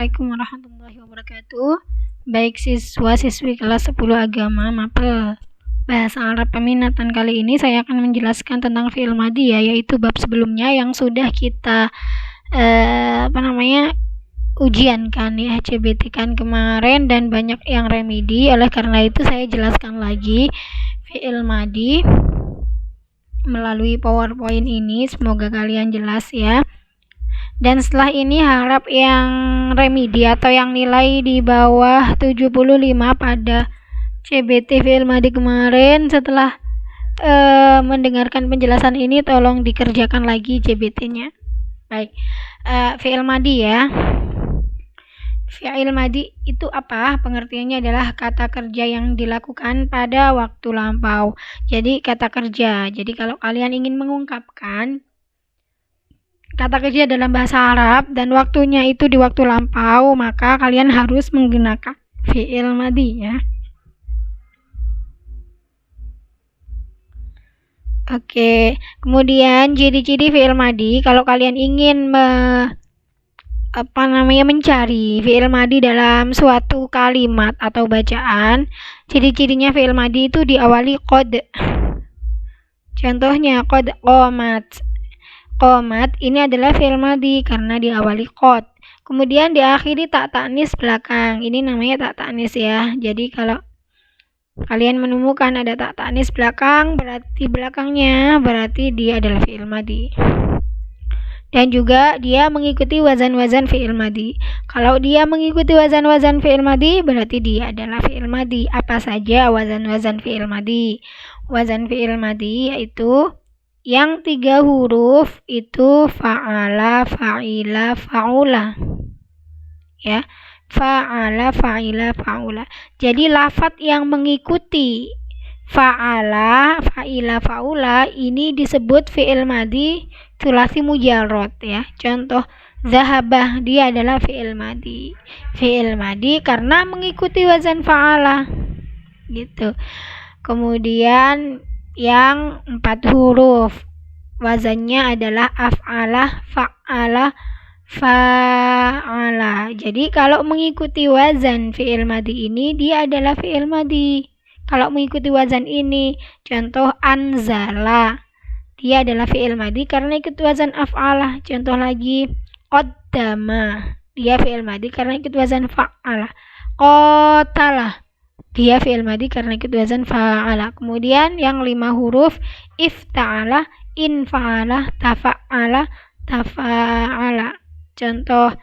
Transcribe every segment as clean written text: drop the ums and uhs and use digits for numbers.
Assalamualaikum warahmatullahi wabarakatuh. Baik siswa-siswi kelas 10 agama Mapel Bahasa Arab Peminatan, kali ini saya akan menjelaskan tentang fi'il madhi ya, yaitu bab sebelumnya yang sudah kita ujian kan ya, CBT kan kemarin, dan banyak yang remedi. Oleh karena itu saya jelaskan lagi fi'il madhi melalui PowerPoint ini, semoga kalian jelas ya. Dan setelah ini harap yang remedi atau yang nilai di bawah 75 pada CBT fi'il madhi kemarin, setelah mendengarkan penjelasan ini tolong dikerjakan lagi CBT-nya. Baik, fi'il madhi ya. Fi'il madhi itu apa? Pengertiannya adalah kata kerja yang dilakukan pada waktu lampau. Jadi kata kerja. Jadi kalau kalian ingin mengungkapkan kata kerja dalam bahasa Arab dan waktunya itu di waktu lampau, maka kalian harus menggunakan fi'il madhi ya. Oke, kemudian ciri-ciri fi'il madhi. Kalau kalian ingin mencari fi'il madhi dalam suatu kalimat atau bacaan, ciri-cirinya fi'il madhi itu diawali qad. Contohnya qad qomat. Qomat ini adalah fi'il madhi karena diawali qad. Kemudian diakhiri tak ta'nis belakang. Ini namanya tak ta'nis ya. Jadi kalau kalian menemukan ada tak ta'nis belakang, berarti belakangnya berarti dia adalah fi'il madhi. Dan juga dia mengikuti wazan-wazan fi'il madhi. Kalau dia mengikuti wazan-wazan fi'il madhi, berarti dia adalah fi'il madhi. Apa saja wazan-wazan fi'il madhi? Wazan fi'il madhi yaitu yang 3 huruf itu fa'ala, fa'ila, fa'ula. Ya, fa'ala, fa'ila, fa'ula. Jadi lafadz yang mengikuti fa'ala, fa'ila, fa'ula ini disebut fi'il madhi tsulasi mujarrad ya. Contoh zahabah, dia adalah fi'il madhi. Fi'il madhi karena mengikuti wazan fa'ala. Gitu. Kemudian yang 4 huruf wazannya adalah af'ala, fa'ala, fa'ala. Jadi kalau mengikuti wazan fi'il madhi ini dia adalah fi'il madhi. Kalau mengikuti wazan ini, contoh anzala, dia adalah fi'il madhi karena ikut wazan af'ala. Contoh lagi qaddama, dia fi'il madhi karena ikut wazan fa'ala. Qatala, dia fi'il madhi karena ikut wazan fa'ala. Kemudian yang 5 huruf ifta'ala, infa'ala, tafa'ala, tafa'ala. Contoh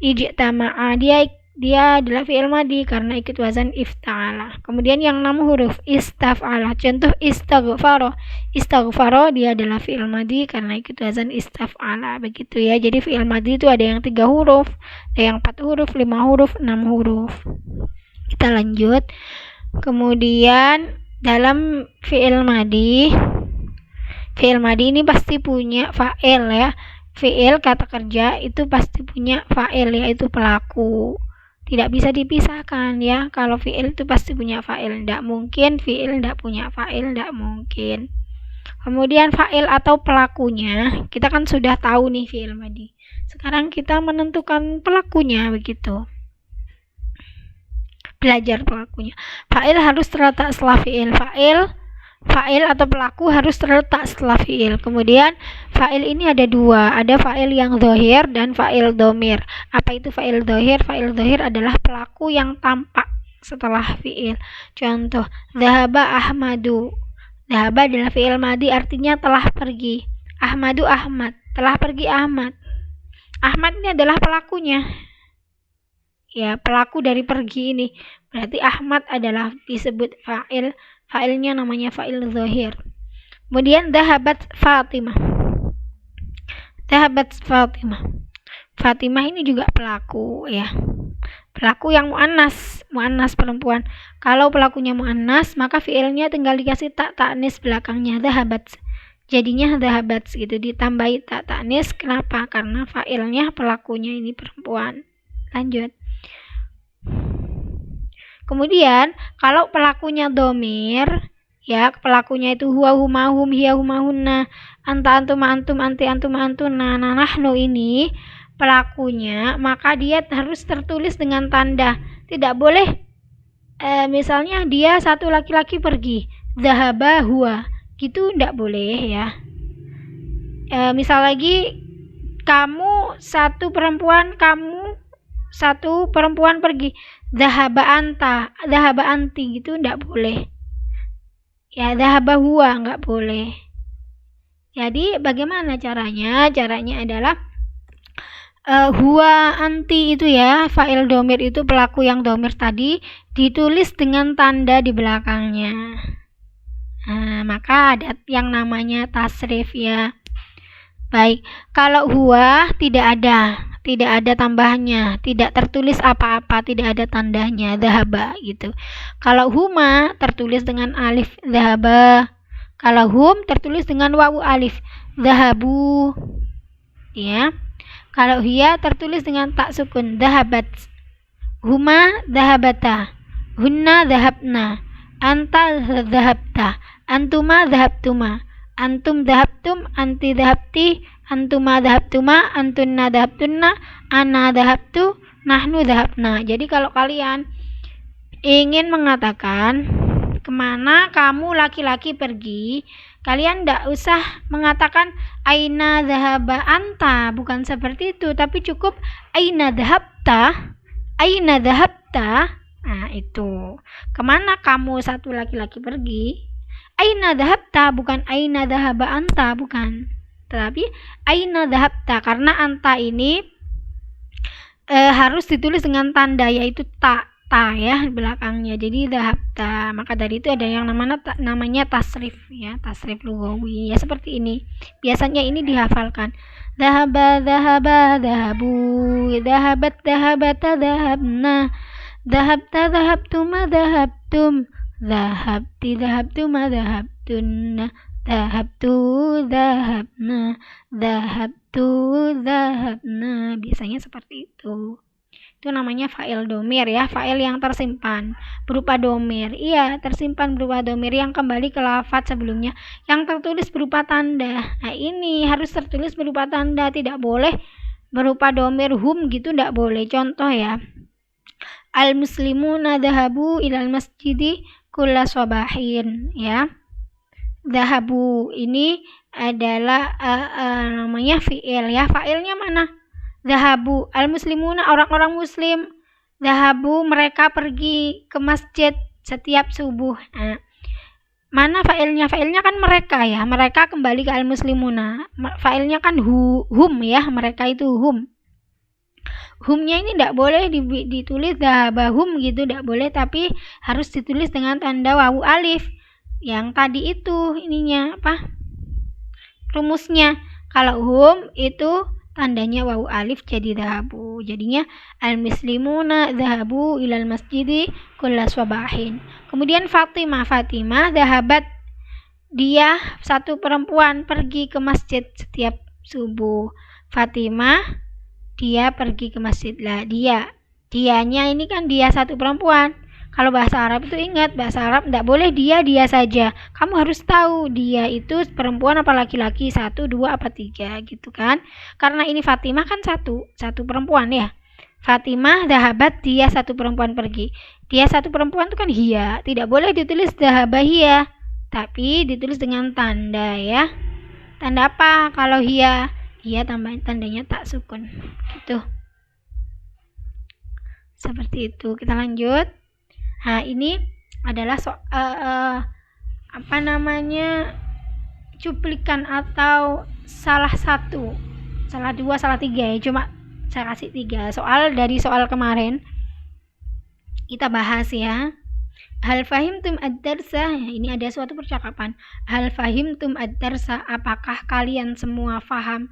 ijtama'a, dia adalah fi'il madhi karena ikut wazan ifta'ala. Kemudian yang 6 huruf istaf'ala. Contoh istaghfara. Istaghfara dia adalah fi'il madhi karena ikut wazan istaf'ala. Begitu ya. Jadi fi'il madhi itu ada yang 3 huruf, ada yang 4 huruf, 5 huruf, 6 huruf. Kita lanjut. Kemudian dalam fi'il madhi ini pasti punya fa'il ya. Fi'il kata kerja itu pasti punya fa'il, yaitu pelaku. Tidak bisa dipisahkan ya. Kalau fi'il itu pasti punya fa'il. Tidak mungkin fi'il tidak punya fa'il, tidak mungkin. Kemudian fa'il atau pelakunya, kita kan sudah tahu nih fi'il madhi. Sekarang kita menentukan pelakunya begitu. Belajar pelakunya. Fa'il harus terletak setelah fi'il. Fa'il atau pelaku harus terletak setelah fi'il. Kemudian fa'il ini ada 2, ada fa'il yang dhohir dan fa'il dhamir. Apa itu fa'il dhohir? Fa'il dhohir adalah pelaku yang tampak setelah fi'il. Contoh dhahaba ahmadu. Dhahaba adalah fi'il madhi artinya telah pergi. Ahmadu Ahmad, telah pergi Ahmad. Ahmad ini adalah pelakunya. Ya, pelaku dari pergi ini. Berarti Ahmad adalah disebut fa'il. Fa'ilnya namanya fa'il dhohir. Kemudian dhahabat Fatimah. Dhahabat Fatimah. Fatimah ini juga pelaku ya. Pelaku yang muannas perempuan. Kalau pelakunya muannas, maka fi'ilnya tinggal dikasih tak ta'nis belakangnya, dhahabat. Jadinya dhahabat gitu, ditambahi tak ta'nis. Kenapa? Karena fa'ilnya pelakunya ini perempuan. Lanjut. Kemudian kalau pelakunya dhamir ya, pelakunya itu huwa, huma, hum, hiya, huma, hunna, anta, antum, antum, anti, antum, antuna, nahnu ini pelakunya, maka dia harus tertulis dengan tanda. Tidak boleh misalnya dia satu laki-laki pergi, dhahaba huwa, gitu tidak boleh ya. Misal lagi kamu satu perempuan pergi, dhahaba anta, dhahaba anti, gitu tidak boleh ya. Dhahaba huwa nggak boleh. Jadi bagaimana caranya? Caranya adalah huwa anti itu ya, fa'il domir itu pelaku yang domir tadi ditulis dengan tanda di belakangnya. Maka ada yang namanya tasrif ya. Baik, kalau huwa tidak ada tambahannya, tidak tertulis apa-apa, tidak ada tandanya, dhahaba gitu. Kalau huma tertulis dengan alif, dhahaba. Kalau hum tertulis dengan wawu alif, dhahabu ya. Kalau hiya tertulis dengan tak sukun, dhahabat. Huma dhahabata, hunna dhahabna, anta dhahabta, antuma dhahabtuma, antum dhahabtum, anti dhahabti, antuma dhahabtuma, antunna dhahabtunna, ana dhahabtu, nahnu dhahabna. Jadi kalau kalian ingin mengatakan kemana kamu laki-laki pergi, kalian tidak usah mengatakan aina dhahaba anta, bukan seperti itu, tapi cukup aina dhahabta, aina dhahabta. Nah itu, kemana kamu satu laki-laki pergi, aina dhahabta, bukan aina dhahaba anta, bukan, tetapi aina dhahabta, karena anta ini harus ditulis dengan tanda, yaitu ta ya belakangnya, jadi dhahabta. Maka dari itu ada yang namanya tasrif ya, tasrif lughawi ya, seperti ini. Biasanya ini dihafalkan. Dhahaba dhahaba dhahabu, dhahabat dhahabata dhahabna, dhahabta dhahabtuma dhahabtum, dhahabti dhahabtuma dhahabtunna, dhahabtu dhahabna, dhahabtu dhahabna. Biasanya seperti itu. Itu namanya fa'il domir ya, fa'il yang tersimpan berupa domir. Iya, tersimpan berupa domir yang kembali ke lafaz sebelumnya, yang tertulis berupa tanda. Nah ini harus tertulis berupa tanda, tidak boleh berupa domir hum gitu, tidak boleh. Contoh ya, al muslimuna dhahabu ilal masjidi kulla sabahin ya. Dhahabu ini adalah namanya fi'il ya. Fa'ilnya mana? Dhahabu, al-muslimuna, orang-orang muslim. Dhahabu, mereka pergi ke masjid setiap subuh. Nah, mana fa'ilnya? Fa'ilnya kan mereka ya, mereka kembali ke al-muslimuna. Fa'ilnya kan hum ya, mereka itu hum. Humnya ini tidak boleh ditulis dhahabahum gitu, tidak boleh, tapi harus ditulis dengan tanda wawu alif. Yang tadi itu ininya apa? Rumusnya. Kalau hum itu tandanya wawu alif jadi dhahabu. Jadinya al-muslimuna dhahabu ilal masjidi kulla sabahin. Kemudian Fatimah dhahabat, dia satu perempuan pergi ke masjid setiap subuh. Fatimah dia pergi ke masjid lah. Dianya ini kan dia satu perempuan. Kalau bahasa Arab itu ingat, bahasa Arab tidak boleh dia saja. Kamu harus tahu dia itu perempuan apa laki-laki, 1, 2, apa 3 gitu kan. Karena ini Fatimah kan satu perempuan ya. Fatimah dhahabat, dia satu perempuan pergi. Dia satu perempuan itu kan hiya. Tidak boleh ditulis dhahabahiyah, tapi ditulis dengan tanda ya. Tanda apa kalau hiya? Hiya tandanya tak sukun. Gitu. Seperti itu. Kita lanjut. Nah, ini adalah cuplikan atau salah 2, salah 3 ya. Cuma saya kasih 3 soal dari soal kemarin. Kita bahas ya. Hal fahimtum ad-darsa, ini ada suatu percakapan. Hal fahimtum ad-darsa, apakah kalian semua faham?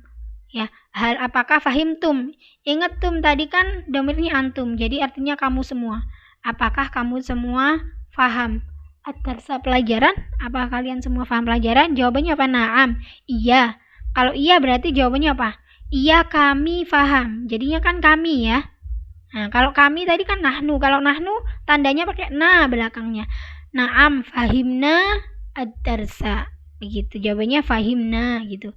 Ya, hal apakah fahimtum? Ingat tum tadi kan domirnya antum, jadi artinya kamu semua. Apakah kamu semua faham ad-darsa, pelajaran? Apakah kalian semua faham pelajaran? Jawabannya apa? Naam, iya. Kalau iya berarti jawabannya apa? Iya, kami faham. Jadinya kan kami ya. Nah, kalau kami tadi kan nahnu. Kalau nahnu tandanya pakai na belakangnya. Naam fahimna ad-darsa. Begitu jawabannya, fahimna gitu.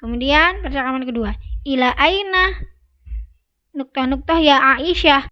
Kemudian percakapan kedua, ila aina Nuktah-nuktah ya Aisyah.